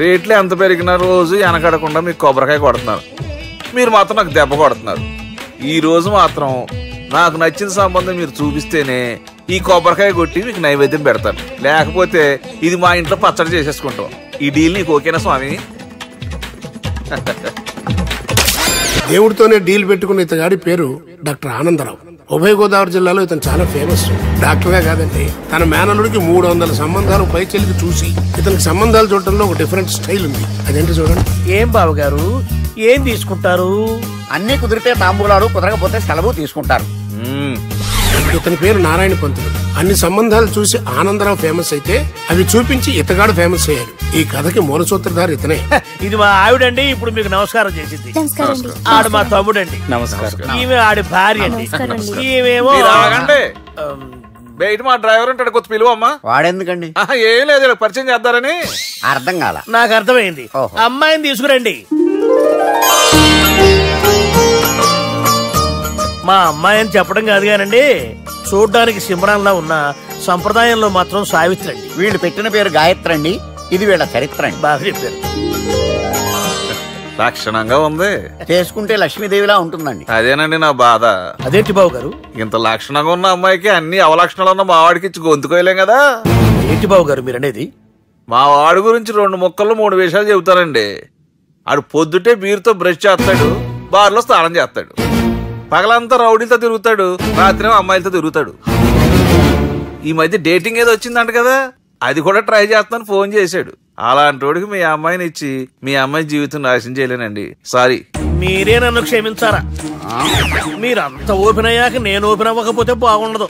రేట్లు ఎంత పెరిగినా రోజు వెనకడకుండా మీకు కొబ్బరికాయ కొడుతున్నారు, మీరు మాత్రం నాకు దెబ్బ కొడుతున్నారు. ఈ రోజు మాత్రం నాకు నచ్చిన సంబంధం మీరు చూపిస్తేనే ఈ కొబ్బరికాయ కొట్టి మీకు నైవేద్యం పెడతాను, లేకపోతే ఇది మా ఇంట్లో పచ్చడి చేసేసుకుంటాం. ఈ డీల్ నీకు ఓకేనా స్వామి? దేవుడితోనే డీల్ పెట్టుకున్న ఇతగాడి పేరు డాక్టర్ ఆనందరావు. ఉభయ గోదావరి జిల్లాలో ఇతను చాలా ఫేమస్. డాక్టర్గా కాదండి, తన మేనల్లుడికి 300 సంబంధాలు పై చెల్లికి చూసి ఇతనికి సంబంధాలు చూడటంలో ఒక డిఫరెంట్ స్టైల్ ఉంది. అదేంటి చూడండి. ఏం బాబు గారు ఏం తీసుకుంటారు? అన్ని కుదిరితే తాంబూలాలు, కుదరకపోతే సెలవు తీసుకుంటారు. ఇతని పేరు నారాయణ పంతులు. అన్ని సంబంధాలు చూసి ఆనందరావు ఫేమస్ అయితే అవి చూపించి ఇతగాడు ఫేమస్ అయ్యాడు. ఈ కథకి మూల సూత్రధారి ఇతనే. ఇది మా ఆవిడండి, ఇప్పుడు మీకు నమస్కారం చేసింది. ఆడు మా తమ్ముడండి. నమస్కారం. ఈమె ఆడి భార్య అండి. ఈమెమో బయట మా డ్రైవర్ ఉంటాడు, కొత్త పిలువమ్మా. వాడెందుకండి? ఏం లేదు, పరిచయం చేద్దారని. అర్థం కాల. నాకు అర్థమైంది. అమ్మాయిని తీసుకురండి. మా అమ్మాయి అని చెప్పడం కాదు కానండి, చూడ్డానికి సింహరాన్లా ఉన్న సంప్రదాయంలో మాత్రం సావిత్రి అండి. వీళ్ళు పెట్టిన పేరు గాయత్రి అండి. ఇది వీళ్ళ చరిత్ర అండి. బాగా చెప్పారు. లక్షణంగా ఉంది. చేసుకుంటే లక్ష్మీదేవిలా ఉంటుందండి. అదేనండి నా బాధ. అదేంటి బాబు గారు? ఇంత లక్షణంగా ఉన్న అమ్మాయికి అన్ని అవలక్షణాలు ఉన్న మా వాడికి ఇచ్చి గొంతుకోయలేం కదా. ఏంటి బాబు గారు మీరు అనేది? మా వాడి గురించి 2 ముక్కల్లో 3 విషయాలు చెబుతానండి. ఆడు పొద్దుటే బీరుతో బ్రష్ చేస్తాడు, బార్లో స్నానం చేస్తాడు, పగలంతా రౌడీలతో తిరుగుతాడు, రాత్రి అమ్మాయిలతో తిరుగుతాడు. ఈ మధ్య డేటింగ్ ఏదో వచ్చిందంట కదా, అది కూడా ట్రై చేస్తాను ఫోన్ చేశాడు. అలాంటి వాడికి మీ అమ్మాయిని ఇచ్చి మీ అమ్మాయి జీవితం నాశనం చేయలేనండి. సారీ. మీరే నన్ను క్షమించారా? మీరంత ఓపెన్ అయ్యాక నేను ఓపెన్ అవ్వకపోతే బాగుండదు.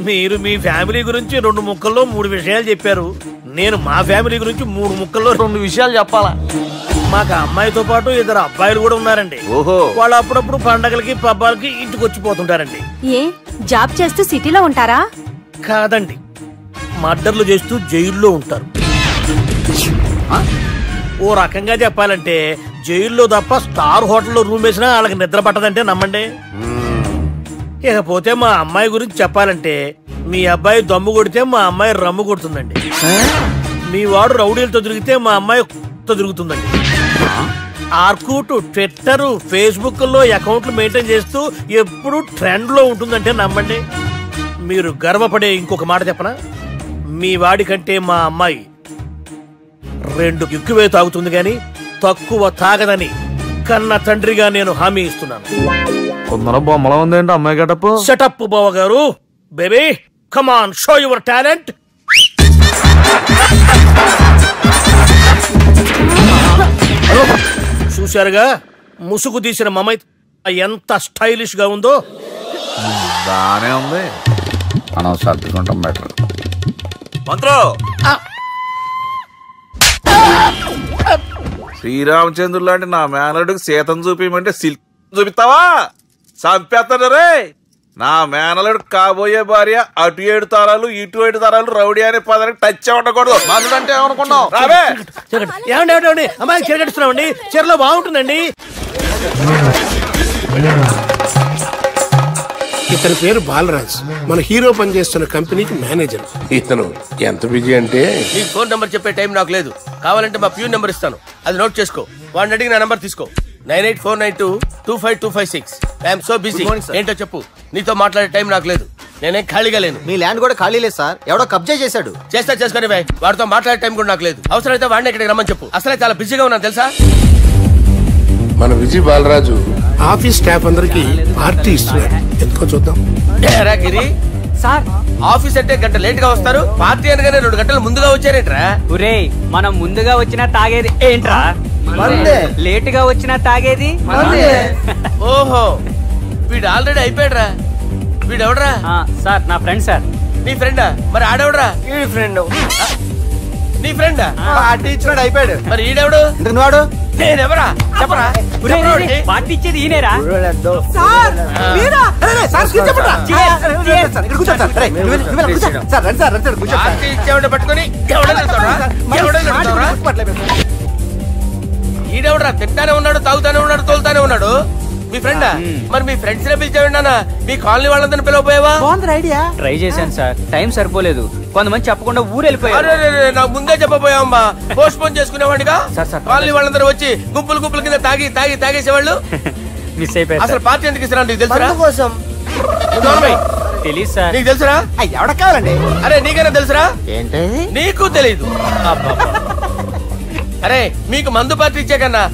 మీరు మీ ఫ్యామిలీ గురించి 2 ముక్కల్లో 3 విషయాలు చెప్పారు. నేను మా ఫ్యామిలీ గురించి 3 ముక్కల్లో 2 విషయాలు చెప్పాలా? మాకు అమ్మాయితో పాటు 2 అబ్బాయిలు కూడా ఉన్నారండి. ఓహో. వాళ్ళు అప్పుడప్పుడు పండగలకి పబ్బాలకి ఇంటికి వచ్చిపోతుంటారండి. ఏ జాబ్ చేస్తూ సిటీలో ఉంటారా? కాదండి, మర్డర్లు చేస్తూ జైల్లో ఉంటారు. ఓ రకంగా చెప్పాలంటే జైల్లో తప్ప స్టార్ హోటల్లో రూమ్ వేసినా వాళ్ళకి నిద్ర పట్టదంటే నమ్మండి. ఇకపోతే మా అమ్మాయి గురించి చెప్పాలంటే మీ అబ్బాయి దమ్ము కొడితే మా అమ్మాయి రమ్ము కొడుతుందండి. మీ వాడు రౌడీలతో తిరిగితే మా అమ్మాయి తిరుగుతుందండి. ఆర్కుట్, ట్విట్టర్, ఫేస్బుక్ లో అకౌంట్లు మెయింటైన్ చేస్తూ ఎప్పుడు ట్రెండ్ లో ఉంటుందంటే నమ్మండి. మీరు గర్వపడే ఇంకొక మాట చెప్పనా? మీ వాడి కంటే మా అమ్మాయి 2 ఎక్కువే తాగుతుంది గాని తక్కువ తాగదని కన్న తండ్రిగా నేను హామీ ఇస్తున్నాను. కొందరు బొమ్మలా ఉందేంటి అమ్మాయి గటప్పు? సెటప్ బావ గారు. Baby come on, show your talent. చూశారుగా ముసుగు తీసిన మమై ఎంత స్టైలిష్ గా ఉందో. బానే ఉంది. మనం సర్దుకుంటాం బెటర్. మంత్రో, శ్రీరామచంద్రుడు లాంటి నా మేనలుడికి సీతను చూపించమంటే సిల్క్ చూపిస్తావా? చంపేస్తాడు రే. నా మేనలుడు కాబోయే భార్య అటు 7 తరాలు ఇటు 7 తరాలు రౌడీ అనే పదానికి టచ్ ఉండకూడదు. మనడు అంటే ఏమనుకున్నావు? రావే. ఏమండి అమ్మాయి చీరగట్టుస్తున్నామండి, చీరలో బాగుంటుందండి. ఇతని పేరు బాలరాజ్. మన హీరో పనిచేస్తున్న కంపెనీకి మేనేజర్. ఇతను ఎంత బిజీ అంటే నీ ఫోన్ నంబర్ చెప్పే టైం నాకు లేదు. కావాలంటే మా ప్యూన్ నెంబర్ ఇస్తాను, అది నోట్ చేసుకో. వాడిని అడిగి నా నంబర్ తీసుకో. 9849225256. I'm so busy. ఏంటో చెప్పు. నీతో మాట్లాడే టైం నాకు లేదు, నేనేం ఖాళీగా లేను. మీ ల్యాండ్ కూడా ఖాళీ లేదు సార్, ఎవడో కబ్జా చేశాడు. చేస్తా చేసుకుని వాడితో మాట్లాడే టైం కూడా నాకు లేదు. అవసరమైతే వాడిని ఇక్కడికి రమ్మని చెప్పు. అసలే చాలా బిజీగా ఉన్నాను తెలుసా. మన విజయ్ బాలరాజు ఆఫీస్ స్టాఫ్ అందరికి పార్టీ ఇస్తున్నాడు. ఎందుకో చూద్దాం. గిరి సార్, ఆఫీస్ అంటే గంట లేట్ గా వస్తారు, పార్టీ అనగానే 2 గంటలు ముందుగా వచ్చారేంట్రా? ఒరే, మనం ముందుగా వచ్చినా తాగేది ఏంట్రా? లేట్ గా వచ్చినా తాగేది. ఓహో, వీడు ఆల్రెడీ అయిపోయాడ్రా. వీడెవడరా? సార్ నా ఫ్రెండ్ సార్. నీ ఫ్రెండా? మరి ఆడెవడరా? ఈ ఫ్రెండ్. నీ ఫ్రెండా? పార్టీ ఇచ్చినాడు, అయిపోయాడు. మరి ఈడెవడు? వాడు నేనెవరా చెప్పరా? పార్టీ ఇచ్చేది ఈయనేరా? పార్టీ ఇచ్చేవాడు పట్టుకొని ఈడెవడరా? తింటానే ఉన్నాడు, తాగుతానే ఉన్నాడు, తోలుతానే ఉన్నాడు. మీ ఫ్రెండా? మరి మీ ఫ్రెండ్స్ నే పిలిచేవాడినా? మీ కాలనీ వాళ్ళందరినీ పిలవపోయావా? ట్రై చేశాను సార్, టైం సరిపోలేదు. కొంతమంది చెప్పకుండా ఊరు వెళ్ళిపోయారు. నాకు ముందే చెప్పబోయామ్మా, పోస్ట్ పోన్ చేసుకునేవాడిగా. సార్ కాలనీ వాళ్ళందరూ వచ్చి గుంపుల కింద తాగేసేవాళ్ళు. మిస్ అయిపోయారు. అసలు పార్టీ ఎందుకు ఇస్తున్నా నీకు తెలుసురా? కోసం తెలీదు సార్. నీకు తెలుసురా? ఎవడ కావాలండి? అరే నీకైనా తెలుసురా? ఏంటి నీకు తెలీదు? అరే మీకు మందు పార్టీ ఇచ్చే కన్నా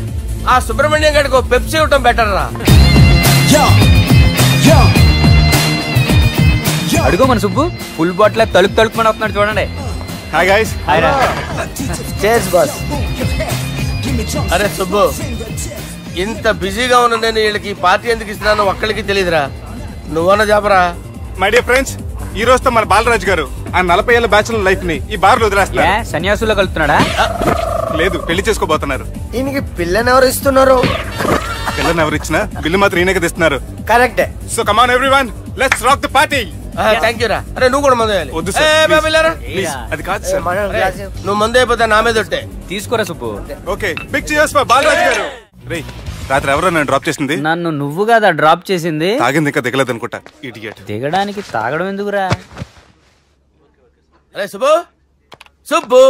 ఆ సుబ్రహ్మణ్యం గారికి పెప్సీ ఇవ్వటం బెటర్ రా. అడుగు మన సుబ్బు ఫుల్ బాటిల్ తలుపుమని వస్తున్నాడు చూడండి. Hi guys. హాయ్ రా. Chairs boss. అరే సుబ్బు, ఇంత బిజీగా ఉన్న నేను వీళ్ళకి పార్టీ ఎందుకు ఇస్తున్నాను ఒక్కడికి తెలియదురా. నువ్వన్నా చెప్పరా. మై డియర్ ఫ్రెండ్స్, ఈ రోజుతో మన బాలరాజు గారు ఆ 40 ఏళ్ల బ్యాచులర్ లైఫ్ ని ఈ బార్ లో వదిలేస్తున్నారు. సన్యాసుల్లో కలుపుతున్నాడా? లేదు, పెళ్లి చేసుకోబోతున్నారు. ఈయనకి పిల్లని ఎవరు ఇస్తున్నారు? పిల్లని ఎవరు ఇచ్చినా బిల్లు మాత్రం ఈయనకి తెస్తున్నారు. కరెక్టే. So come on everyone, let's rock the party. Thank you రా. అరే నువ్వు కూడా మందు వేయాలి. వద్దు సార్, ప్లీజ్. అది కాదు సార్. నువ్వు మందు అయిపోతే నా మీద ఒట్టే. తీసుకోరా Subbu. Okay, big cheers for Balaraju garu. రేయ్, రాత్రి ఎవరో నన్ను డ్రాప్ చేసింది? నన్ను నువ్వు కదా డ్రాప్ చేసింది. తాగింది ఇంకా దిగలేదు అనుకుంటా. ఇడియట్. దిగడానికి తాగడం ఎందుకురా? అరే సుబ్బు, సుబ్బు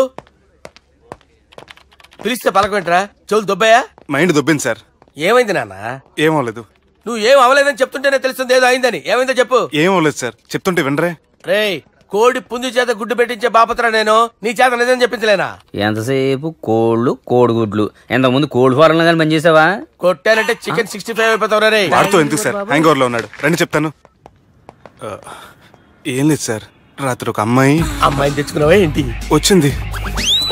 పిలిస్తే పలకమేంట్రా? చెవులు దొబ్బాయా? Mind దొబ్బింది sir. ఏమైంది నాన్న? ఏమవలేదు. నువ్వు ఏం అవలేదని చెప్తుంటేనే తెలుస్తుంది ఏదో అయిందని. ఏమైందో చెప్పు. ఏమవలేదు సార్, చెప్తుంటే వినరే. రేయ్, కోడి పుంజు చేత గుడ్డు పెట్టించే బాపత్రా నేను. నీ చేత నిజం చెప్పించలేనా? ఎంతసేపు కోళ్ళు కోడిగుడ్లు. ఎంతకుముందు కోడి ఫారంలో కానీ పనిచేసావా? కొట్టానంటే చికెన్ 65 అయిపోతావు రే. వాడుతూ ఎందుకు సార్, హ్యాంగ్ ఓవర్ లో ఉన్నాడు. రండి చెప్తాను. ఏం లేదు సార్, రాత్రి ఒక అమ్మాయిని తెచ్చుకున్నావా ఏంటి?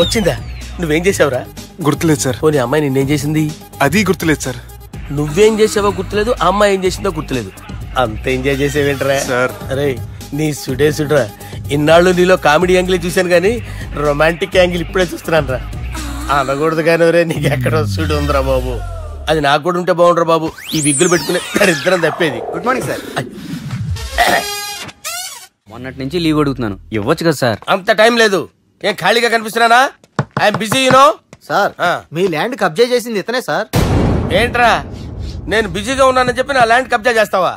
వచ్చిందా? నువ్వేం చేసావురా? గుర్తులేదు సార్. పోనీ అమ్మాయి నిన్నేం చేసింది? అది గుర్తులేదు సార్. నువ్వేం చేసావో గుర్తులేదు, ఆ అమ్మాయి ఏం చేసిందో గుర్తులేదు. అంత ఎంజాయ్ చేసేవేంట్రా సార్? అరే నీ సుడేసుడ్రా. ఇన్నాళ్ళు నీలో కామెడీ యాంగిల్ చూశాను కానీ రొమాంటిక్ యాంగిల్ ఇప్పుడే చూస్తున్నాను రా. అనకూడదు కానీ రే, నీకు ఎక్కడో సుడు ఉందిరా బాబు. అది నాకు కూడా ఉంటే బాగుండ్రా బాబు. ఈ విగ్గులు పెట్టుకునే ఇద్దరం తప్పేది. Good morning sir. మొన్నటి నుంచి లీవ్ అడుగుతున్నాను, ఇవ్వచ్చు కదా సార్? అంత టైం లేదు. ఏం ఖాళీగా కనిపిస్తున్నానా? I'm busy you know. సార్, మీ ల్యాండ్ కబ్జా చేసింది ఇతనే సార్. ఏంట్రా, నేను బిజీగా ఉన్నానని చెప్పి నా ల్యాండ్ కబ్జా చేస్తావా?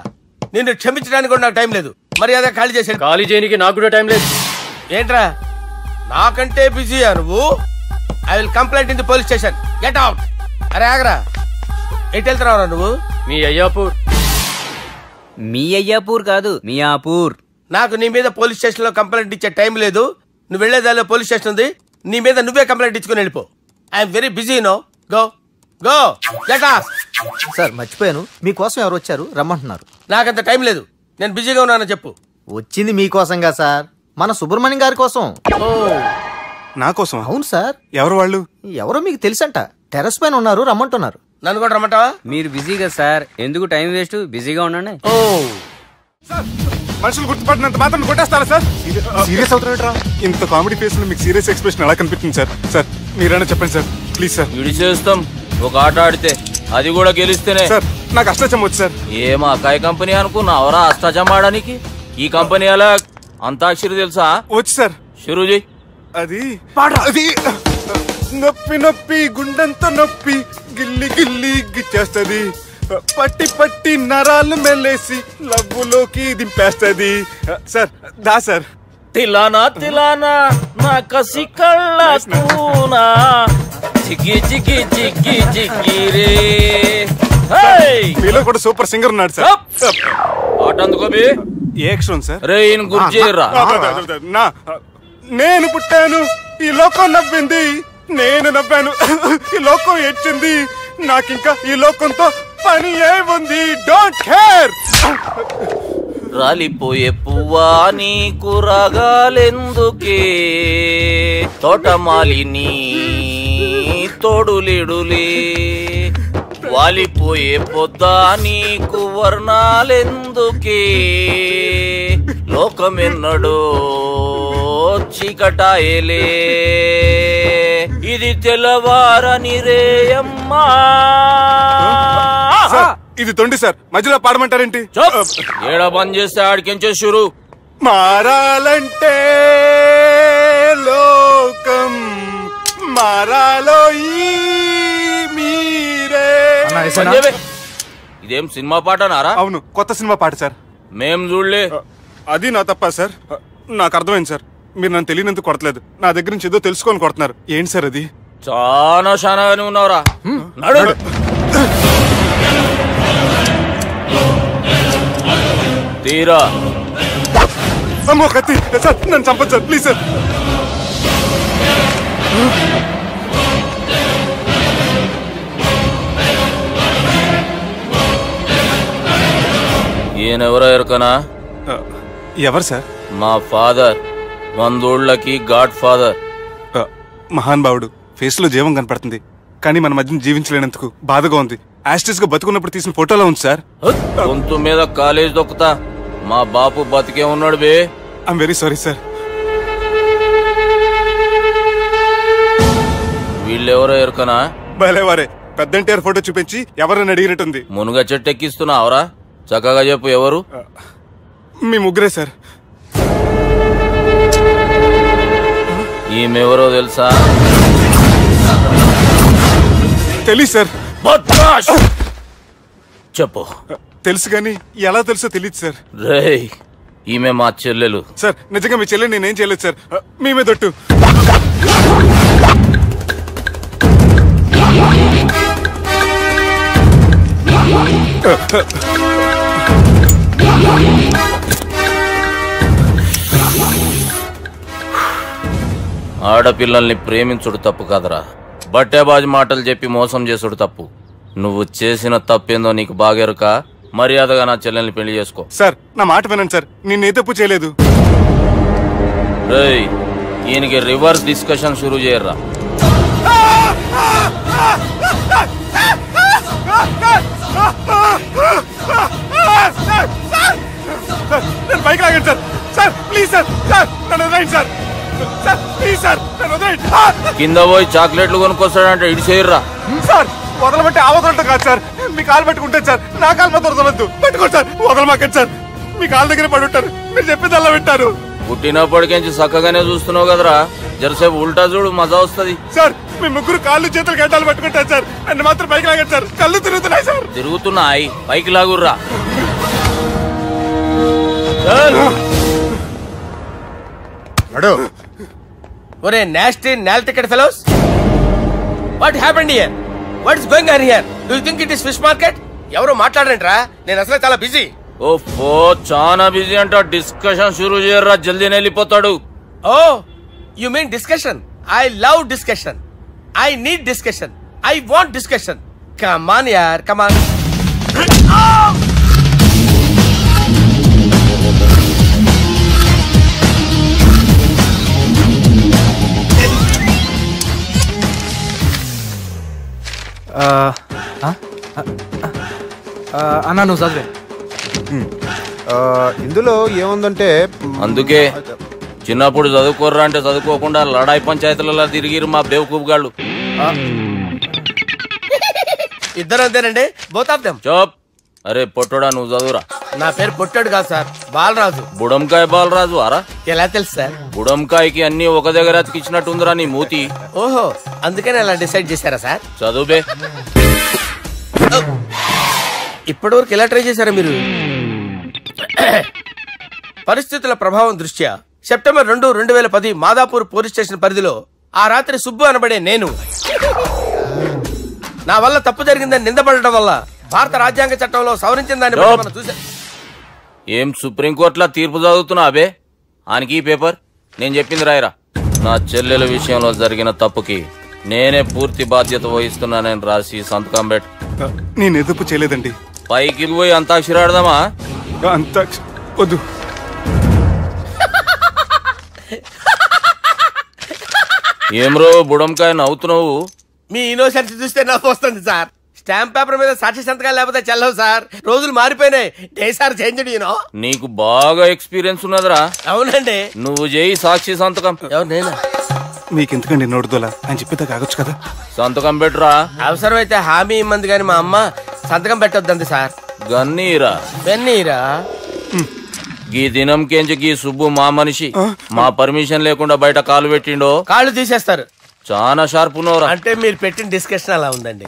నిన్ను క్షమించడానికి కూడా నాకు టైం లేదు. మరి అదే ఖాళీ చేసాడు. ఖాళీ చేయడానికి నాకు కూడా టైం లేదు. ఏంట్రా, నాకంటే బిజీయా నువ్వు? I will complaint in the police station. Get out. అరే ఆగరా, ఎటు వెళ్తున్నావురా నువ్వు? మీ అయ్యాపూర్. మీ అయ్యాపూర్ కాదు, మియాపూర్. నాకు నీ మీద పోలీస్ స్టేషన్ లో కంప్లైంట్ ఇచ్చే టైం లేదు. నువ్వు వెళ్లేదాలో పోలీస్ స్టేషన్ ఉంది. నీ మీద నువ్వే కంప్లైంట్ ఇచ్చుకుని వెళ్ళిపో. I'm very busy no. Go go get out. Sir మర్చిపోయాను, మీకోసం ఎవరు వచ్చారు రమ్మంటున్నారు. నాకంత టైం లేదు, నేను బిజీగా ఉన్నానని చెప్పు. వచ్చింది మీకోసంగా సార్, మన సుబ్రహ్మణ్యం గారి కోసం. నా కోసం? అవును సార్. ఎవరు వాళ్ళు? ఎవరో మీకు తెలుసంట. టెర్రస్ పైన ఉన్నారు, రమ్మంటున్నారు. నన్ను కూడా రమ్మంటావా? మీరు బిజీ కదా సార్, ఎందుకు టైం వేస్ట్, బిజీగా ఉండండి. మనుషులు గుర్తుపట్టినంత మాత్రం కొట్టేస్తారా సార్? సీరియస్ అవుతారా? ఇంత కామెడీ ఫేస్ లో మీకు సీరియస్ ఎక్స్ప్రెషన్ ఎలా కనిపిస్తుంది సార్? సార్ మీరైనా చెప్పండి సార్, ప్లీజ్ సార్. చేస్తాం ఒక ఆట ఆడితే, అది కూడా గెలిస్తేనే. సార్ నాకు అష్టాచం వచ్చు సార్. ఏం అకాయ కంపెనీ అనుకున్నావరా అష్టాచం ఆడడానికి? ఈ కంపెనీ అలా అంతాక్షరి తెలుసా? వచ్చు సార్. షురూ చేయి. అది నొప్పి నొప్పి గుండెంతో నొప్పి గిల్లి గిల్లి గిచ్చేస్తది, పట్టి పట్టి నరాలు మెల్లేసి లవ్వులోకి దింపేస్తది. సార్ దా సార్. తిలానా తిలానా నా కసి కళ్ళ కూనా చిగ్గి చిగ్గి చిగ్గి చిగ్గి రే. మీలో కూడా సూపర్ సింగర్ ఉన్నాడు సార్. ఆట అందుకోబి. ఏ అక్షరం సార్? రే ఈయన గుర్తు చేయరా. నేను పుట్టాను, ఈ లోకం నవ్వింది, నేను నవ్వాను, ఈ లోకం ఏడ్చింది, నాకింకా ఈ లోకంతో పని ఏముంది? Don't care. రాలిపోయే పువ్వా నీకు రాగాలెందుకే, తోటమాలిని తోడులిడులే, వాలిపోయే పొద్దా నీకు వర్ణాలెందుకే, లోకమెన్నడో చీకటాయలే, ఇది తెల్లవారని రేయమ్మా. ఇది తొండి సార్, మధ్యలో పాడమంటారేంటి? ఏడా బంద్ చేస్తే ఆడికించే షురు. మారాలంటే లోకం మారాలో మీరే. ఇదేం సినిమా పాట నారా? అవును, కొత్త సినిమా పాట సార్. మేం చూడలే. అది నా తప్ప సార్, నాకు అర్థమైంది సార్. మీరు నన్ను తెలియనందుకు కొడతలేదు, నా దగ్గర నుంచి ఏదో తెలుసుకొని కొడుతున్నారు. ఏంటి సార్ అది? చాలా శానాగానే ఉన్నావురా. నడు. తీరా. అమ్మో కత్తి సార్, నన్ను చంపదు సార్, ప్లీజ్ సార్. ఈయనెవరో ఎరకనా? ఎవరు సార్? మా ఫాదర్, 100 ఊళ్ళకి గాడ్ ఫాదర్. మహాన్ భావుడు. ఫేస్ లో జీవం కనపడుతుంది, కానీ మన మధ్యన జీవించలేనందుకు బాధగా ఉంది. యాస్టిస్ గా బతుకున్నప్పుడు తీసిన ఫోటోలో ఉంది సార్. గొంతు మీద కాలేజ్ దొక్కుతా. మా బాపు బతికే ఉన్నాడు బే. I'm very sorry sir. వీళ్ళెవరో ఎరకనా? భలేవారే, పెద్ద ఎన్టీఆర్ ఫోటో చూపించి ఎవరని అడిగినట్టుంది. మునుగ చెట్టు ఎక్కిస్తున్నావురా? చక్కగా చెప్పు, ఎవరు? మీ ముగ్గురే సార్. ఈమెవరో తెలుసా? తెలీదు సార్. చెప్పు. తెలుసు కానీ ఎలా తెలుసో తెలియదు సార్. రేయ్, ఈమె మా చెల్లెలు. సార్ నిజంగా మీ చెల్లెలు నేనేం చేయలేదు సార్. మీ మీద ఒట్టు. ఆడపిల్లల్ని ప్రేమించుడు తప్పు కాదరా, బట్టేబాజు మాటలు చెప్పి మోసం చేసుడు తప్పు. నువ్వు చేసిన తప్పేందో నీకు బాగెరుక. మర్యాదగా నా చెల్లెల్ని పెళ్లి చేసుకో. సార్ నా మాట వినండి సార్, నేనే తప్పు చేయలేదు. రేయ్, ఈయనకి రివర్స్ డిస్కషన్ షురూ చేయర్రా. నేను బైక్ లాగండి sir. Sir please sir, sir నన్ను వదిలేయండి సార్. సార్ ప్లీజ్ సార్, నన్ను వదిలేయండి. కింద పోయి చాక్లెట్లు కొనుక్కొస్తాడంటే ఇడి చేయర్రా. సార్ వదలబట్టి ఆ వదలటం కాదు సార్, మీ కాలు పట్టుకుంటాను సార్. నా కాలు మాత్రం వదలొద్దు, పట్టుకోండి సార్. వదలమాకండి సార్, మీ కాలు దగ్గర పడి ఉంటారు. మీరు చెప్పేది అలా వింటారు. పుట్టినప్పటికేంచి చక్కగానే చూస్తున్నావు కదరా, జరసేపు ఉల్టా చూడు, మజా వస్తుంది. సార్ మీ ముగ్గురు కాళ్ళు చేతులు గడ్డాలు పట్టుకుంటారు సార్, నన్ను మాత్రం పైకి లాగండి సార్. కళ్ళు తిరుగుతున్నాయి సార్. తిరుగుతున్నాయి, పైకి లాగుర్రా. ఒరే నాస్టీ నాల్ ticket fellows, what happened here? What is going on here? Do you think it is fish market? ఎవరు మాట్లాడరంట్రా, నేను అసలే చాలా బిజీ. ఓఫో, చాలా బిజీ అంట. డిస్కషన్ షురూ చేయర్రా, జల్దీ వెళ్ళిపోతాడు. Oh you mean discussion? I love discussion. I need discussion. I want discussion. Come on యార్, కమ్ ఆన్. అన్నా నువ్వు చదివే. ఇందులో ఏముందంటే, అందుకే చిన్నప్పుడు చదువుకోర్రా అంటే చదువుకోకుండా లడాయి పంచాయతీలలో తిరిగిరు మా బేవకూపు గాళ్ళు. ఇద్దరు అంతేనండి, బోత్ ఆఫ్ దెమ్. చోప్. అరే పొట్టోడా, నువ్వు చదువురా. నా పేరు పొట్టాడు కాదు సార్, బాలరాజు. బుడంకాయ బాలరాజు అరా? ఎలా తెలుసు సార్? బుడంకాయకి అన్ని ఒక దగ్గర అతికిచ్చినట్టుందిరా నీ మూతి. ఓహో, అందుకని అలా డిసైడ్ చేశారా సార్? చదువుబే. ఇప్పటి వరకు ఎలా ట్రై చేశారా మీరు? పరిస్థితుల ప్రభావం దృష్ట్యా సెప్టెంబర్ 2, 2010 మాదాపూర్ పోలీస్ స్టేషన్ పరిధిలో ఆ రాత్రి సుబ్బు అనబడే నేను నా వల్ల తప్పు జరిగిందని నిందపడటం వల్ల భారత రాజ్యాంగ చట్టంలో సవరించిన దాన్ని మనం చూసా. ఏం సుప్రీంకోర్టులో తీర్పు చదువుతున్నా అబే? ఆనికి ఈ పేపర్ నేను చెప్పింది రాయరా. నా చెల్లెల విషయంలో జరిగిన తప్పుకి నేనే పూర్తి బాధ్యత వహిస్తున్నానని రాసి సంతకం పెట్టు. నేను ఎదుపు చేయలేదండి. పైకి పోయి అంతాక్షరి ఆడదామా? వద్దు. ఏమ్రో బుడంకాయ నవ్వుతున్నావు? మీ ఇన్నోసెన్స్ చూస్తే నవ్వు వస్తుంది సార్. స్టాంప్ పేపర్ మీద సాక్షి సంతకాలు లేకపోతే చెల్లవు సార్. రోజులు మారిపోయినాయి. Day sir change. నీకు బాగా ఎక్స్పీరియన్స్ ఉన్నదిరా. అవునండి. నువ్వు చేయి సాక్షి సంతకం. ఎవరు? నేనా? మీకెందుకండి నోడుదోలా అని చెప్పేదా కాగొచ్చు కదా. సంతకం పెట్టురా. అవసరమైతే హామీ ఇమ్మంది కానీ మా అమ్మ సంతకం పెట్టొద్దండి సార్. గన్నీరా వెన్నీరా. గీ దినంకేంచి గీ సుబ్బు మా మనిషి. మా పర్మిషన్ లేకుండా బయట కాలు పెట్టిండో కాళ్ళు తీసేస్తారు. చాలా షార్ప్ ఉన్నవరా. అంటే మీరు పెట్టిన డిస్కషన్ అలా ఉందండి.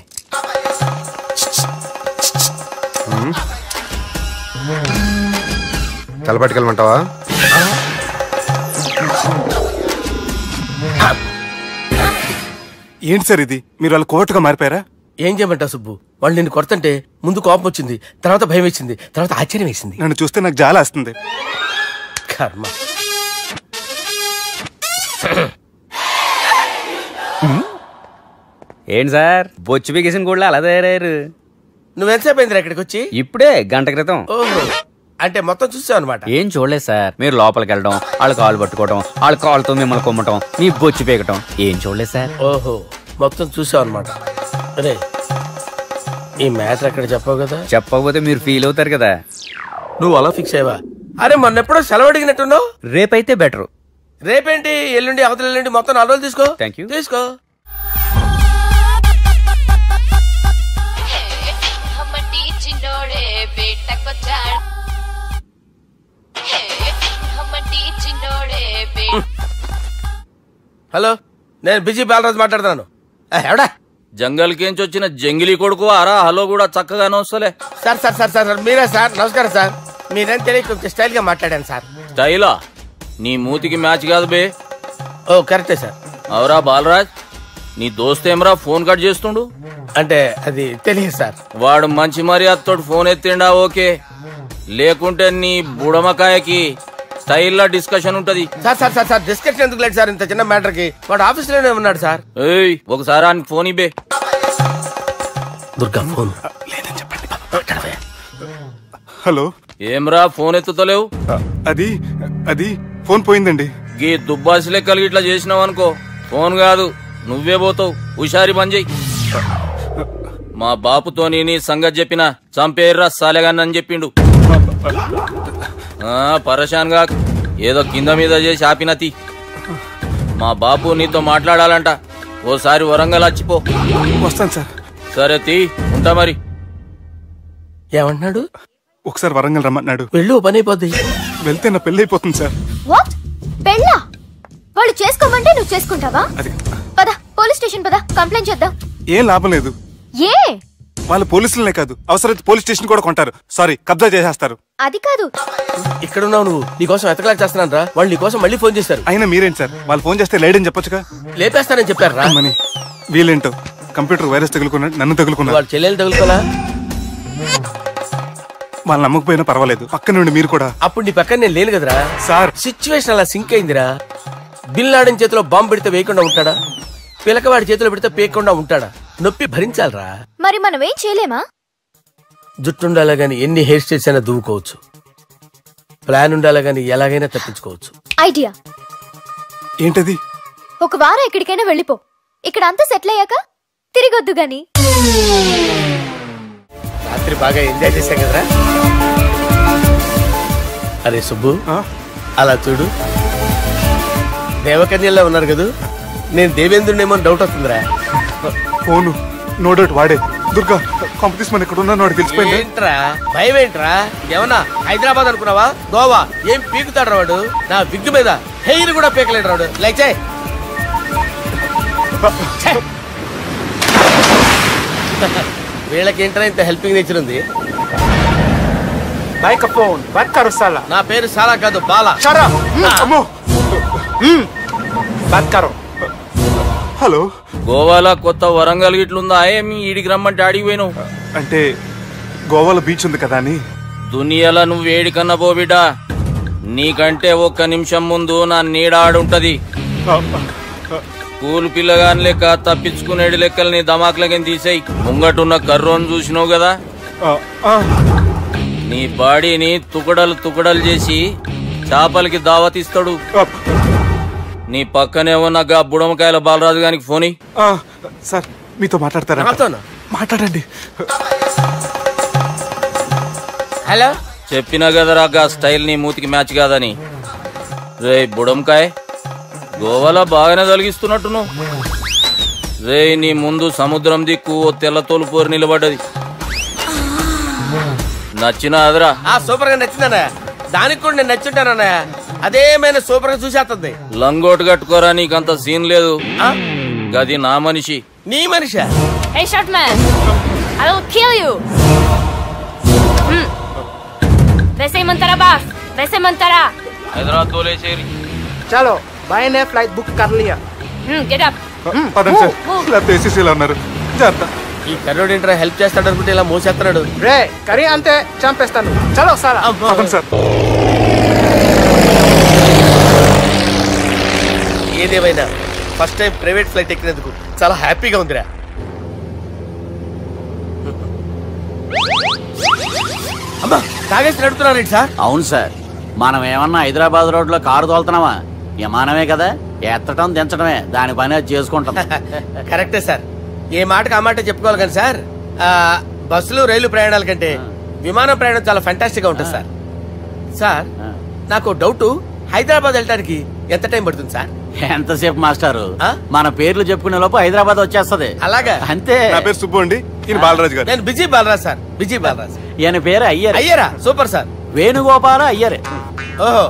తలపట్టుకెళ్ళమంటావా? ఏంటి సార్ ఇది? మీరు వాళ్ళ కోర్టుగా మారిపోయారా? ఏం చేయమంటావు సుబ్బు? వాళ్ళు నిన్ను కొడుతుంటే ముందు కోపం వచ్చింది, తర్వాత భయం వేసింది, తర్వాత ఆశ్చర్యం వేసింది. నన్ను చూస్తే నాకు జాలి వస్తుంది. కర్మ. ఏంటి సార్ బొచ్చు బిగేసిన కూడా అలా తయారయ్యారు? నువ్వెంతసేపు అయిందిరా ఇక్కడికి వచ్చి? ఇప్పుడే గంట క్రితం. ఓహో, అంటే మొత్తం చూసావు అనమాట. ఏం చూడలేదు సార్. మీరు లోపలికి వెళ్ళడం, వాళ్ళ కాళ్ళు పట్టుకోవడం, వాళ్ళ కాళ్ళతో మిమ్మల్ని కొమ్మటం, మీ బొచ్చు పీకటం ఏం చూడలేదు సార్. ఓహో, మొత్తం చూసావు అనమాట. అరే, ఈ మ్యాటర్ అక్కడ చెప్పావు కదా? చెప్పకపోతే మీరు ఫీల్ అవుతారు కదా. నువ్వు అలా ఫిక్స్ అయ్యవా? అరే, మొన్నెప్పుడో సెలవు అడిగినట్టున్నావు. రేపైతే బెటర్. రేపేంటి, ఎల్లుండి, అవతల ఎల్లుండి, మొత్తం 4 రోజులు తీసుకో. Thank you. తీసుకో. హలో, నేను బిజీ బాలరాజు మాట్లాడుతున్నాను. ఎవడా? జంగల్ కేంచి వచ్చిన జంగిలీ కొడుకు ఆరా. హలో కూడా చక్కగానే వస్తలే. సార్ సార్ సార్ సార్ మీరే సార్? నమస్కారం సార్. మీరేం తెలియక కొంచెం స్టైల్ గా మాట్లాడాను సార్. స్టైలా? నీ మూతికి మ్యాచ్ కాదు బే. ఓ కరెక్టే సార్. అవరా బాలరాజ్, నీ దోస్త్ ఏమరా ఫోన్ కట్ చేస్తుండు? అంటే అది తెలియదు సార్. వాడు మంచి మర్యాదతో ఫోన్ ఎత్తిండా ఓకే, లేకుంటే నీ బుడమకాయకి స్టైల్లో డిస్కషన్ ఉంటది. Sir sir sir sir discussion ఎందుకు లేదు సార్? ఇంత చిన్న మ్యాటర్ కి వాడు ఆఫీస్ లోనే ఉన్నాడు సార్. ఏయ్, ఒకసారి ఆయనకి ఫోన్ ఇబ్బే. దుర్గా ఫోన్ లేదని చెప్పండి. హలో. ఏమ్రా ఫోన్ ఎత్తుతలేవు? అది అది ఫోన్ పోయిందండి. గీ దుబ్బాసి లెక్కలు ఇట్లా చేసినావు అనుకో, ఫోన్ కాదు నువ్వే పోతావు. హుషారి పని చెయ్యి. మా బాపుతో నీ సంగతి చెప్పిన చంపేర్రా సాలెగాన్ని చెప్పిండు. పరేషాన్ గా ఏదో కింద మీద చేసి ఆపినతి. మా బాపు నీతో మాట్లాడాలంట. ఓసారి వరంగల్ వచ్చిపో. వస్తాను సార్. సరే తీ, ఉంటా మరి. ఏమంటున్నాడు? ఒకసారి వరంగల్ రమ్మన్నాడు. వెళ్ళు, పని అయిపోద్ది. వెళ్తే నా పెళ్లి అయిపోతుంది సార్. వాట్? పెళ్ళా? వాళ్ళు చేసుకోమంటే నువ్వు చేసుకుంటావా? పద పోలీస్ స్టేషన్ పద, కంప్లైంట్ చేద్దాం. ఏం లాభం లేదు. ఏ? వాళ్ళు పోలీసులనే కాదు, అవసరమైతే పోలీస్ స్టేషన్ కూడా కొంటారు. సారీ, కబ్జా చేసేస్తారు. అది కాదు. ఇక్కడ ఉన్నావు నువ్వు, నీకోసం ఎతకలేక చేస్తున్నాను రా. వాళ్ళు నీకోసం మళ్ళీ ఫోన్ చేశారు. అయినా మీరేంటి సార్, వాళ్ళు ఫోన్ చేస్తే లేడని చెప్పొచ్చుగా. లేపేస్తానని చెప్పారు రా. మని వీళ్ళేంటో కంప్యూటర్ వైరస్ తగులుకున్నాడు, నన్ను తగులుకున్నాడు. వాళ్ళ చెల్లెలు తగులుకోలా? వాళ్ళు నమ్మకపోయినా పర్వాలేదు, పక్క నుండి మీరు కూడా. అప్పుడు నీ పక్కన నేను లేను కదరా సార్. సిచ్యువేషన్ అలా సింక్ అయిందిరా. బిల్ లాడన్ చేతిలో బాంబు పెడితే వేయకుండా ఉంటాడా? పిలకవాడి చేతిలో పెడితే పేయకుండా ఉంటాడా? నొప్పి భరించాలరా. మరి మనం ఏం చేయలేమా? జుట్టుండాలా గాని ఎన్ని హెయిర్ స్టైల్స్ అయినా దువ్వుకోవచ్చు. ప్లాన్ ఉండాలా గాని ఎలాగైనా తప్పించుకోవచ్చు. ఐడియా ఏంటది? ఒక వారం ఎక్కడికైనా వెళ్ళిపో. ఇక్కడ అంతా సెటిల్ అయ్యాక తిరిగొద్దు గాని. రాత్రి బాగా ఎంజాయ్ చేశాం కదరా. అరే సుబ్బు, అలా చూడు, దేవకన్యల్లో ఉన్నారు కదా. నేను దేవేంద్రుడేమో డౌట్ వస్తుందిరా. ఫోను నో డౌట్ వాడే. దుర్గా కాంపిటీస్ మన ఇక్కడ ఉన్నా వాడు తెలిసిపోయింది. ఏంట్రా భయం? ఏంట్రా ఏమన్నా హైదరాబాద్ అనుకున్నావా? గోవా? ఏం పీకుతాడు వాడు? నా విగ్గు మీద హెయిర్ కూడా పీకలేడు వాడు. లైక్ చేయి. వీళ్ళకేంట్రా ఇంత హెల్పింగ్ నేచర్ ఉంది? నా పేరు సాలా కాదు, బాలా. హలో. గోవాలో కొత్త వరంగల్ గిట్లుందా? ఏమి ఈడికి రమ్మంటే అడిగి పోయినావు? అంటే గోవాలో బీచ్ ఉంది కదా అని. దునియాలో నువ్వు వేడికన్నా పో బిడ్డా. నీకంటే ఒక్క నిమిషం ముందు నా నీడ ఆడుంటది. స్కూల్ పిల్లగాని లెక్క తప్పించుకునేడు లెక్కలు నీ దమాకులకి తీసేయి. ముంగటున్న కర్రోని చూసినావు కదా, నీ బాడీని తుకడలు తుకడలు చేసి చేపలకి దావతిస్తాడు. నీ పక్కనే ఉన్న గా బుడమకాయల బాలరాజు గారికి ఫోన్. సార్ మీతో మాట్లాడతారా? మాట్లాడండి. హలో. చెప్పినా కదరా గా స్టైల్ నీ మూతికి మ్యాచ్ కాదని. రే బుడంకాయ్, గోవాలో బాగానే తొలగిస్తున్నట్టు నువ్వు. రే నీ ముందు సముద్రం దిక్కు ఓ తెల్ల తోలు పోరు నిలబడ్డది. నచ్చినా అదరా? సూపర్ గా నచ్చిందన్నా. దానికి కూడా నేను నచ్చుంటానన్నా. అదేమైనా సూపర్ గా చూసేస్తుంది. లంగోటు కట్టుకోరా, నీకంత సీన్ లేదు. గది నా మనిషి. నీ Manisha? Hey short man, I will kill you. वैसे ही मंतरा बास, वैसे मंतरा. हैदराबाद तोले शेरी. चलो भाई ने फ्लाइट बुक कर लिया. పదండి సార్, లేకపోతే ఏసీసీలో ఉన్నారు. జాగ్రత్త. ఈ కర్రోడు ఏంట్రా హెల్ప్ చేస్తాడు అనుకుంటే ఇలా మోసేస్తున్నాడు. రే కరీ అంతే చంపేస్తాను. చలో సార్. పదండి సార్. ఏదేమైనా ఫస్ట్ టైం ప్రైవేట్ ఫ్లైట్ ఎక్కినందుకు చాలా హ్యాపీగా ఉందిరా. అమ్మా తాగేసి నడుపుతున్నారేంటి సార్? అవును సార్, మనం ఏమన్నా హైదరాబాద్ రోడ్ లో కారు తోలుతున్నామా? విమానమే కదా, ఎత్తటం దించడమే దాని పని అది చేసుకుంటాం. కరెక్టే సార్, ఏ మాటకు ఆ మాట చెప్పుకోవాలి కానీ సార్, బస్సులు రైలు ప్రయాణాల కంటే విమానం ప్రయాణం చాలా ఫ్యాంటాస్టిక్ గా ఉంటుంది సార్. సార్ నాకు డౌట్, హైదరాబాద్ వెళ్ళడానికి ఎంత టైం పడుతుంది సార్? ఎంతసేపు మాస్టారు, మన పేర్లు చెప్పుకునే లోపు హైదరాబాద్ వచ్చేస్తది. అలాగా? అంతే. నా పేరు సుబ్బు అండి, ఈయన బాలరాజు గారు. నేను busy Balaraj sir. Busy Balaraj. ఈయన పేరు అయ్యర్. అయ్యరా? Super sir. వేణుగోపాల అయ్యర్. ఓహో.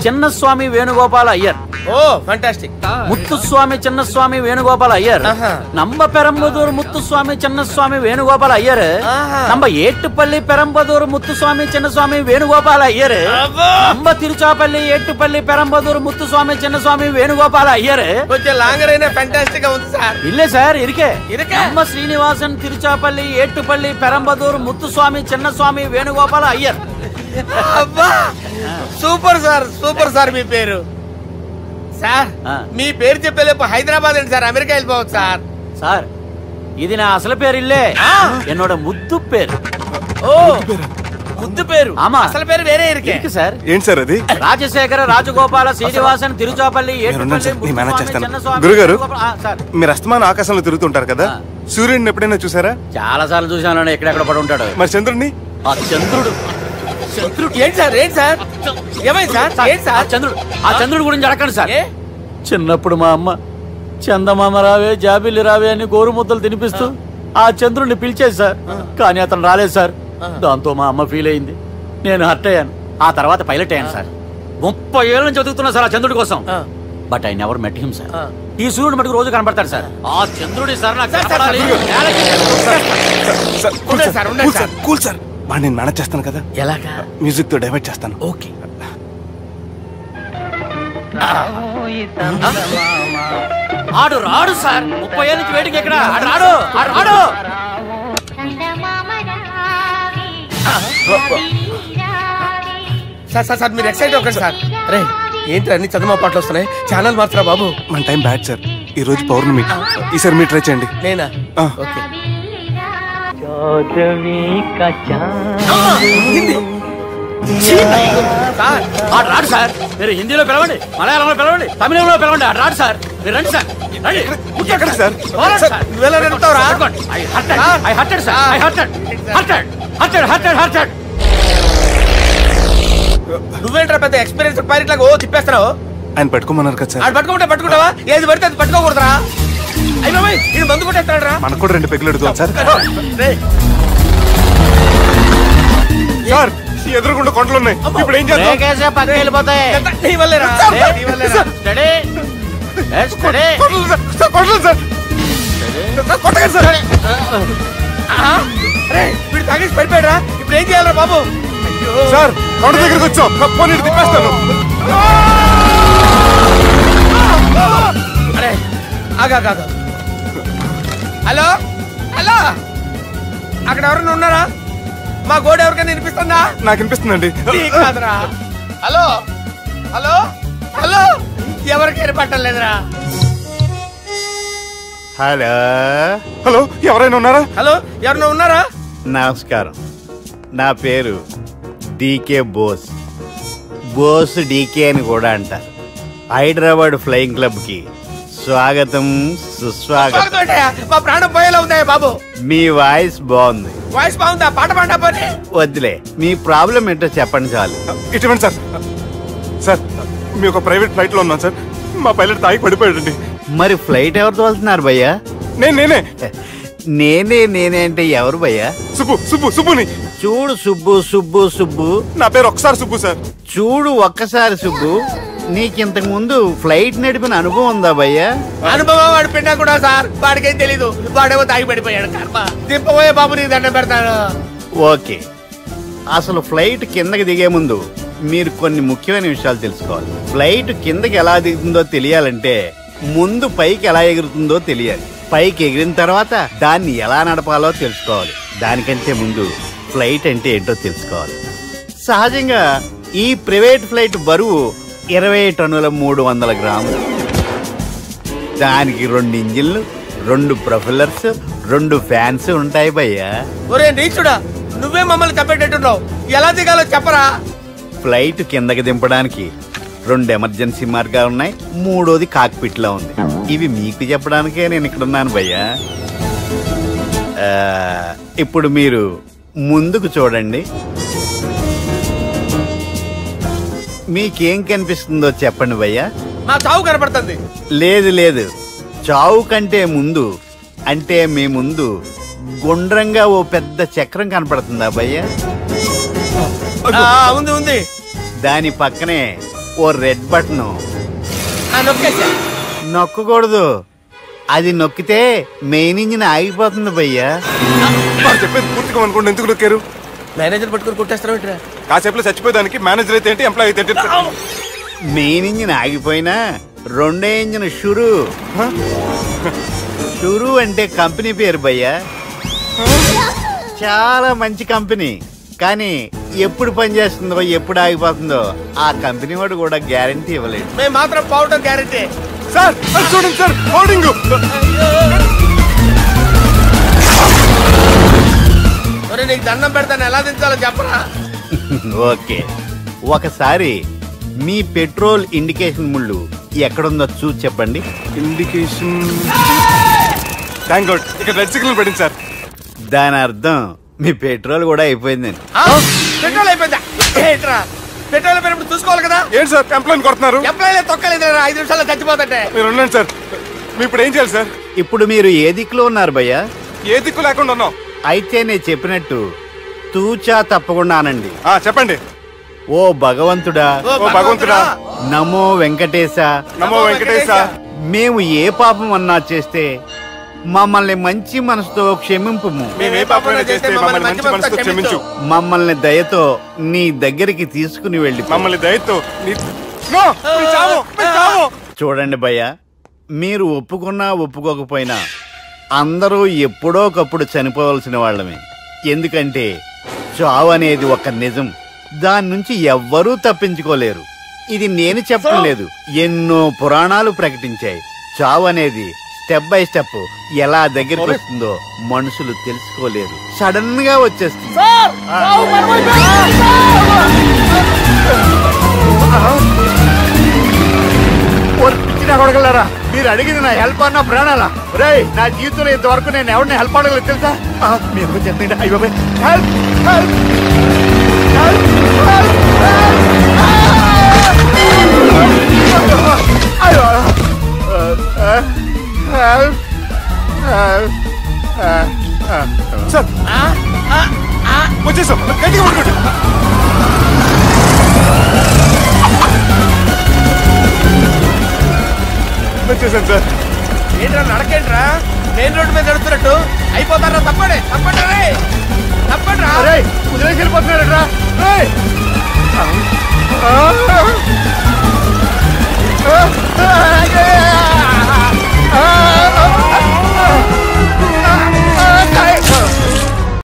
చిన్నస్వామి వేణుగోపాల అయ్యర్. Oh fantastic. ముత్తుస్వామి చిన్నస్వామి వేణుగోపాల అయ్యర్. నంబ పెరంబదూరు ముత్తుస్వామి చిన్నస్వామి వేణుగోపాల అయ్యర్. నంబ ఏట్టుపల్లి పెరంబదూరు ముత్తుస్వామి చిన్నస్వామి వేణుగోపాల అయ్యర్. నంబ తిరుచాపల్లి ఏట్టుపల్లి పెరంబదూరు ముత్తుస్వామి చిన్నస్వామి వేణుగోపాల అయ్యర్. కొంచెం లాంగర్ అయినా ఫ్యాంటాస్టిక్ గా ఉంది సార్. ఇల్లే సార్, ఇరికే. నంబ శ్రీనివాసన్ తిరుచాపల్లి ఏట్టుపల్లి పెరంబదూరు ముత్తుస్వామి చిన్నస్వామి వేణుగోపాల అయ్యర్. అబ్బా సూపర్ సార్, సూపర్ సార్. మీ పేరు సార్, మీ పేరు చెప్పేలేపు హైదరాబాద్ అండి సార్, అమెరికా వెళ్ళిపోవచ్చు సార్. సార్ ఇది నా అసలు పేరు ఇల్లే, ఎన్నోడ ముద్దు పేరు. ఓ ముద్దు పేరు. ఆమా, అసలు పేరు వేరే ఇరికే సార్. ఏంటి సార్ అది? రాజశేఖర రాజగోపాల శ్రీనివాసన్ తిరుచాపల్లి గురుగారు, మీరు అస్తమానం ఆకాశంలో తిరుగుతుంటారు కదా, సూర్యుడిని ఎప్పుడైనా చూసారా? చాలా సార్లు చూసాను, ఎక్కడెక్కడ పడి ఉంటాడు. మరి చంద్రుడిని? ఆ చంద్రుడు. ఏంటి సార్? ఏంటి సార్? ఏమైంది సార్? ఏంటి సార్? చంద్రుడు. ఆ చంద్రుడు గురించి అడగండి సార్. చిన్నప్పుడు మా అమ్మ చందమామ రావే జాబిల్లి రావే అని గోరు ముద్దలు తినిపిస్తూ ఆ చంద్రుడిని పిలిచేది సార్, కానీ అతను రాలేదు సార్. దాంతో మా అమ్మ ఫీల్ అయింది, నేను హర్ట్ అయ్యాను. ఆ తర్వాత పైలట్ అయ్యాను సార్. 30 ఏళ్ళ నుంచి చదువుతున్నా సార్ ఆ చంద్రుడి కోసం. But I never met him sir. ఈ సూర్యుడు మటుకు రోజు కనబడతాడు సార్. ఆ చంద్రుడి సార్ నాకు కూల్ సార్, నేను మేనేజ్ చేస్తాను కదా. ఎలాగా? మ్యూజిక్ తో డైవర్ట్ చేస్తాను. ఓకే. ఆడు రాడు సార్, 30 ఏళ్ళ నుంచి వేటికి ఎక్కడ ఆడు రాడు. ఆడు రాడు. సార్ సార్ సార్ మీరు ఎక్సైట్ అవ్వకండి సార్. రే ఏంటి అన్ని చదువు పాటలు వస్తున్నాయి, ఛానల్ మార్చరా బాబు. మన టైం బ్యాడ్ సార్, ఈ రోజు పౌర్ణమి. ఈసారి మీరు ట్రై చేయండి. నేనా? ఓకే. ఆడు రాడు సార్, మీరు హిందీలో పిలవండి, మలయాళంలో పిలవండి, తమిళంలో పిలవండి, ఆడు రాడు సార్. మీరు రండి సార్, రండి. నువ్వేంట్రా పెద్ద ఎక్స్పీరియన్స్ పైలట్ లాగా ఓ తిప్పేస్తున్నావు? ఆయన పట్టుకోమన్నారు కదా సార్. ఆడు పట్టుకుంటే పట్టుకుంటావా? ఏది పడితే అది పట్టుకోకూడదురా. అయ్యి బాబాయ్ ఇది మందు కొట్టేస్తాడు రా. మనకు కూడా 2 పెగ్గులు అడుగుతాం సార్. ఎదురుకుండా కొండలు ఉన్నాయి, ఇప్పుడు ఏం చేద్దాం? పక్కకి వెళ్ళిపోతాయి. నీ వల్లేరా? వీడు తాగేసి పడిపోయాడా? ఇప్పుడు ఏం చేయాలరా బాబు? సార్ కొండ దగ్గరకు వచ్చాం, పోనీ తిప్పేస్తాను. అరే ఆగా. హలో హలో, అక్కడ ఎవరైనా ఉన్నారా? మా గోడ ఎవరికైనా వినిపిస్తుందా? నాకు వినిపిస్తుందండి. కాదురా. హలో హలో హలో, ఎవరికైనా పట్టలేదురా. హలో హలో, ఎవరైనా ఉన్నారా? హలో ఎవరైనా ఉన్నారా? నమస్కారం, నా పేరు డీకే బోస్. బోస్ డీకే అని కూడా అంటారు. హైదరాబాద్ ఫ్లయింగ్ క్లబ్ కి స్వాగతం సుస్వాగతం. మా ప్రాణం పోయేలా ఉందా బాబు? మీ వాయిస్ బాగుంది. వాయిస్ బాగుందా? పాట పాడా పోనీ. వద్దులే, మీ ప్రాబ్లం ఏంటో చెప్పండి చాలు. ఇటువంటి సార్, సార్ మీ ఒక ప్రైవేట్ ఫ్లైట్ లో ఉన్నాం సార్, మా పైలట్ తాగి పడిపోయాడండి. మరి ఫ్లైట్ ఎవరు తోలుతున్నారు భయ్యా? నేనే నేనే అంటే ఎవరు భయ్యా? సుబ్బుని. చూడు సుబ్బు, నా పేరు ఒకసారి సుబ్బు సార్. చూడు ఒక్కసారి సుబ్బు, నీకింతకు ముందు ఫ్లైట్ నడిపిన అనుభవం ఉందా భయ్యా? అనుభవం వాడు పిన్నా కూడా సార్, వాడికేం తెలీదు. వాడేమో తాగి పడిపోయాడు. కర్మ. దింపబోయే బాబు నీకు దండం పెడతాను. ఓకే, అసలు ఫ్లైట్ కిందకి దిగే ముందు మీరు కొన్ని ముఖ్యమైన విషయాలు తెలుసుకోవాలి. ఫ్లైట్ కిందకి ఎలా దిగుతుందో తెలియాలంటే ముందు పైకి ఎలా ఎగురుతుందో తెలియాలి. పైకి ఎగిరిన తర్వాత దాన్ని ఎలా నడపాలో తెలుసుకోవాలి. దానికంటే ముందు ఫ్లైట్ అంటే ఏంటో తెలుసుకోవాలి. సహజంగా ఈ ప్రైవేట్ ఫ్లైట్ బరువు 20 టన్నుల 300 గ్రాములు. దానికి 2 ఇంజిన్లు, 2 ప్రొపెల్లర్స్, 2 ఫ్యాన్స్ ఉంటాయి భయ్యా. ఒరే నీచుడా, నువ్వే మమ్మల్ని తప్పేటట్టున్నావు. ఎలా దిగాలో చెప్పరా? ఫ్లైట్ కిందకి దింపడానికి 2 ఎమర్జెన్సీ మార్గాలు ఉన్నాయి. 3వది కాక్పిట్ లో ఉంది. ఇవి మీకు చెప్పడానికే నేను ఇక్కడ ఉన్నాను భయ్యా. ఇప్పుడు మీరు ముందుకు చూడండి. మీకేం కనిపిస్తుందో చెప్పండి భయ్యా. మా చావు కనపడుతుంది. లేదు, చావు కంటే ముందు అంటే మీ ముందు గుండ్రంగా ఓ పెద్ద చక్రం కనపడుతుందా భయ్యా? ఉంది. దాని పక్కనే ఓ రెడ్ బటన్. నొక్కకూడదు. అది నొక్కితే మెయిన్ ఇంజిన్ ఆగిపోతుంది భయ్యా. చెప్పేది పూర్తిగా అనుకోండి. ఎందుకు నొక్కారు? మేనేజర్ పట్టుకుని కొట్టేస్తారా? కాసేపులో చచ్చిపోయేదానికి మేనేజర్ అయితే ఏంటి, ఎంప్లాయ్ అయితే ఏంటి? మెయిన్ ఇంజిన్ ఆగిపోయినా 2వ ఇంజిన్ షురు అంటే కంపెనీ పేరు భయ్యా. చాలా మంచి కంపెనీ. కానీ ఎప్పుడు పనిచేస్తుందో ఎప్పుడు ఆగిపోతుందో ఆ కంపెనీ వాడు కూడా గ్యారంటీ ఇవ్వలేదు. మేము మాత్రం పౌడర్ గ్యారంటీ. సార్ చూడండి సార్, హోర్డింగ్. నీకు దండం పెడతాను, ఎలా దించాలో చెప్పరా? ఓకే, ఒకసారి మీ పెట్రోల్ ఇండికేషన్ ముళ్ళు ఎక్కడుందో చూసి చెప్పండి. ఇండికేషన్ థ్యాంక్ గాడ్, ఇక్కడ రెడ్ సిగ్నల్ పడింది సార్. దాని అర్థం మీ పెట్రోల్ కూడా అయిపోయిందండి. పెట్రోల్ అయిపోయిందా? పెట్రోల్ అయిపోయినప్పుడు చూసుకోవాలి కదా. ఏంటి సార్ ఎంప్లాయ్ కొడుతున్నారు? ఎంప్లాయ్ తొక్కలేదు, 5 నిమిషాల్లో చచ్చిపోతుంటే. మీరు ఉండండి సార్. మీరు ఇప్పుడు ఏం చేయాలి సార్? ఇప్పుడు మీరు ఏ దిక్కులో ఉన్నారు భయ్యా? ఏ దిక్కు లేకుండా ఉన్నాం. అయితే నేను చెప్పినట్టు తూచా తప్పకుండా అనండి. చెప్పండి. ఓ భగవంతుడా, నమో వెంకటేశ, నమో వెంకటేశ. మేము ఏ పాపం అన్నా చేస్తే మమ్మల్ని మంచి మనసుతో క్షమింపు. మమ్మల్ని దయతో నీ దగ్గరికి తీసుకుని వెళ్ళి మమ్మల్ని దయతో. చూడండి భయ్యా, మీరు ఒప్పుకున్నా ఒప్పుకోకపోయినా అందరూ ఎప్పుడో ఒకప్పుడు చనిపోవలసిన వాళ్ళమే. ఎందుకంటే చావు అనేది ఒక నిజం. దాని నుంచి ఎవ్వరూ తప్పించుకోలేరు. ఇది నేను చెప్పడం లేదు, ఎన్నో పురాణాలు ప్రకటించాయి. చావు అనేది స్టెప్ బై స్టెప్ ఎలా దగ్గరికి వస్తుందో మనుషులు తెలుసుకోలేరు. సడన్ గా వచ్చేస్తుంది. కొడగలరా, మీరు అడిగింది నా హెల్ప్ అన్న ప్రాణాలా? రే, నా జీవితంలో ఇంతవరకు నేను ఎవరిని హెల్ప్ అడగలేదు తెలుసా? మీరు చెప్పండి. అయ్యో హెల్ప్ హెల్ప్ సార్ వచ్చేసాం. గట్టిగా పట్టుకోండి. వచ్చేసాను సార్. ఏంట్రా నడకేంట్రా? మెయిన్ రోడ్డు మీద నడుస్తున్నట్టు అయిపోతారా? తప్పండి తప్పండి రా. కుదిరేసి వెళ్ళిపోతున్నారా?